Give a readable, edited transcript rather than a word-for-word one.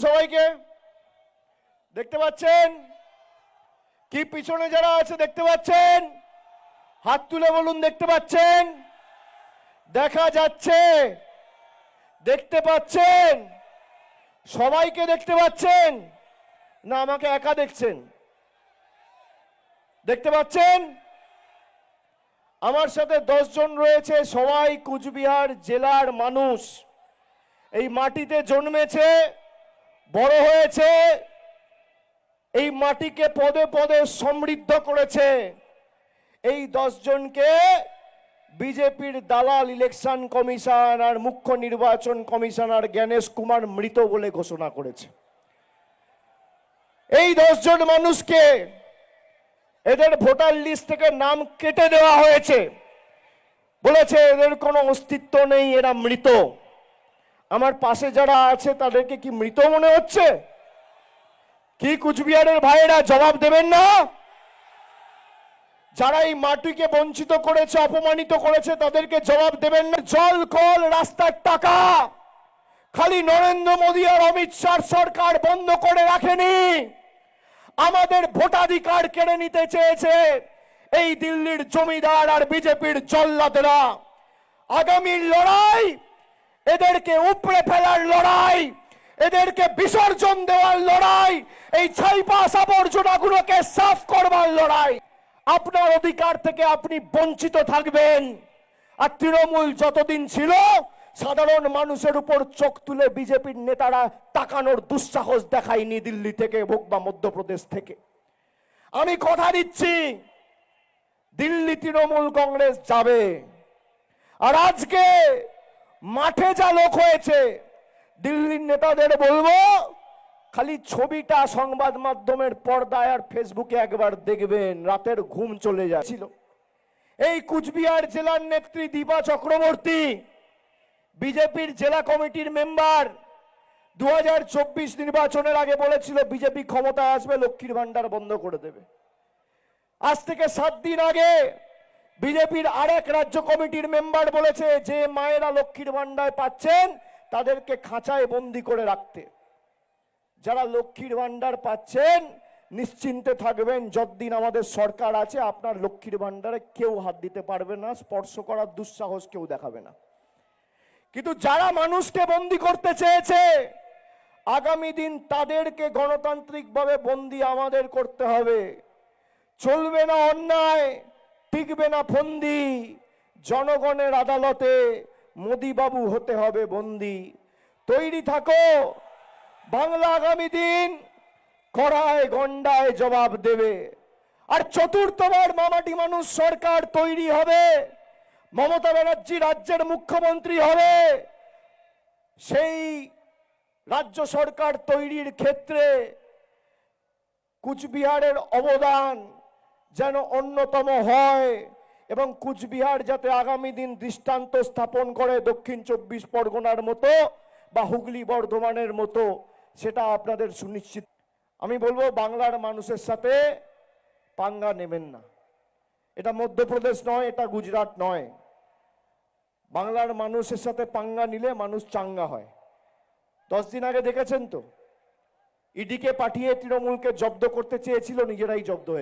সবাইকে? দেখতে পাচ্ছেন কি? পিছনে যারা আছে দেখতে পাচ্ছেন? হাত তুলে বলুন দেখতে পাচ্ছেন? দেখা যাচ্ছে? দেখতে পাচ্ছেন? সবাইকে দেখতে পাচ্ছেন না আমাকে একা দেখছেন? দেখতে পাচ্ছেন? আমার সাথে 10 জন রয়েছে, সবাই কুচবিহার জেলার মানুষ। এই মাটিতে জন্মেছে, বড় হয়েছে, এই মাটিকে পদে পদে সমৃদ্ধ করেছে। এই 10 জনকে বিজেপির দালাল ইলেকশন কমিশন আর মুখ্য নির্বাচন কমিশনার জ্ঞানেশ কুমার মৃত বলে ঘোষণা করেছে। এই 10 জন মানুষকে এদের ভোটার লিস্ট থেকে নাম কেটে দেওয়া হয়েছে, বলেছে এদের কোনো অস্তিত্ব নেই, এরা মৃত। আমার পাশে যারা আছে তাদেরকে কি মৃত মনে হচ্ছে? কি কুচবিহারের ভাইয়েরা জবাব দেবেন না? যারা এই মাটিকে বঞ্চিত করেছে, অপমানিত করেছে, তাদেরকে জবাব দেবেন না? জল কল রাস্তার টাকা খালি নরেন্দ্র মোদী আর অমিত শাহ সরকার বন্ধ করে রাখেনি, আমাদের ভোটাধিকার কেড়ে নিতে চেয়েছে এই দিল্লির জমিদার আর বিজেপির জল্লাদেরা। আগামীর লড়াই এদেরকে উপড়ে ফেলার লড়াই, এদেরকে বিসর্জন দেওয়ার লড়াই, এই ছাইপাস আবর্জনাগুলোকে সাফ করবার লড়াই। আপনার অধিকার থেকে আপনি বঞ্চিত থাকবেন। আর তৃণমূল যতদিন ছিল সাধারণ মানুষের উপর চোখ তুলে বিজেপির নেতারা তাকানোর দুঃসাহস দেখায়নি দিল্লি থেকে হোক বা মধ্যপ্রদেশ থেকে। আমি কথা দিচ্ছি দিল্লি তৃণমূল কংগ্রেস যাবে। আর আজকে মাঠে যা লোক হয়েছে, দিল্লির নেতাদের বলবো খালি ছবিটা সংবাদ মাধ্যমের পর্দায় আর ফেসবুকে একবার দেখবেন, রাতের ঘুম চলে যাচ্ছিল। এই কুচবিহার জেলার নেত্রী দীপা চক্রবর্তী বিজেপির জেলা কমিটির মেম্বার 2024 নির্বাচনের আগে বলেছিল বিজেপি ক্ষমতায় আসবে লক্ষ্মীর ভান্ডার বন্ধ করে দেবে। আজ থেকে 7 দিন আগে বিজেপির আরেক রাজ্য কমিটির মেম্বার বলেছে যে মায়েরা লক্ষ্মীর ভান্ডার পাচ্ছেন তাদেরকে খাঁচায় বন্দি করে রাখতে। যারা লক্ষ্মীর ভান্ডার পাচ্ছেন নিশ্চিন্তে থাকবেন, যতদিন আমাদের সরকার আছে আপনার লক্ষ্মীর ভান্ডারে কেউ হাত দিতে পারবে না, স্পর্শ করার দুঃসাহস কেউ দেখাবে না। কিন্তু যারা মানুষকে বন্দি করতে চেয়েছে আগামী দিন তাদেরকে গণতান্ত্রিকভাবে বন্দি আমাদের করতে হবে। চলবে না অন্যায়, টিকবে না ফন্দি, জনগণের আদালতে মোদি বাবু হতে হবে বন্দি। তৈরি থাকো, বাংলা আগামী দিন কড়ায় গন্ডায় জবাব দেবে। আর চতুর্থবার মামাটি মানুষ সরকার তৈরি হবে, মমতা ব্যানার্জি রাজ্যের মুখ্যমন্ত্রী হবে। সেই রাজ্য সরকার তৈরির ক্ষেত্রে কুচবিহারের অবদান যেন অন্যতম হয় এবং কুচবিহার যাতে আগামী দিন দৃষ্টান্ত স্থাপন করে দক্ষিণ 24 পরগনার মতো বা হুগলি বর্ধমানের মতো, সেটা আপনাদের সুনিশ্চিত। আমি বলবো বাংলার মানুষের সাথে পাঙ্গা নেবেন না। এটা মধ্যপ্রদেশ নয়, এটা গুজরাট নয়। বাংলার মানুষের সাথে পাঙ্গা নিলে মানুষ চাঙ্গা হয়। 10 দিন আগে দেখেছেন তো, ইডিকে পাঠিয়ে তৃণমূলকে জব্দ করতে চেয়েছিল, নিজেরাই জব্দ হয়ে